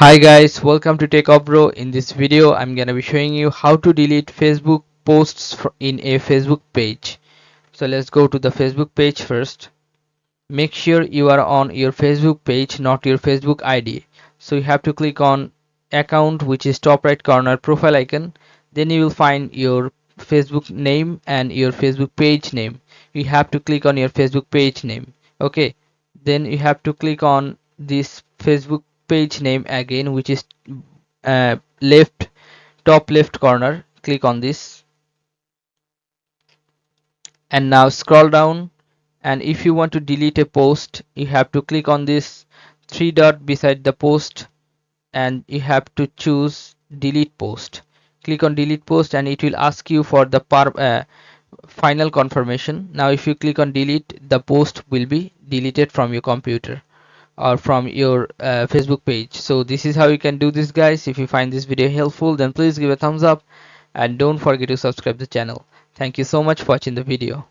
Hi guys, welcome to Techavro. In this video, I'm gonna be showing you how to delete Facebook posts in a Facebook page. So let's go to the Facebook page first. Make sure you are on your Facebook page, not your Facebook ID. So you have to click on account, which is top right corner profile icon. Then you will find your Facebook name and your Facebook page name. You have to click on your Facebook page name. Okay, then you have to click on this Facebook page name again, which is left, top left corner. Click on this and now scroll down, and if you want to delete a post, you have to click on this three dot beside the post and you have to choose delete post. Click on delete post and it will ask you for the final confirmation. Now if you click on delete, the post will be deleted from your computer or from your Facebook page. So this is how you can do this, guys. If you find this video helpful, then please give a thumbs up and don't forget to subscribe the channel. Thank you so much for watching the video.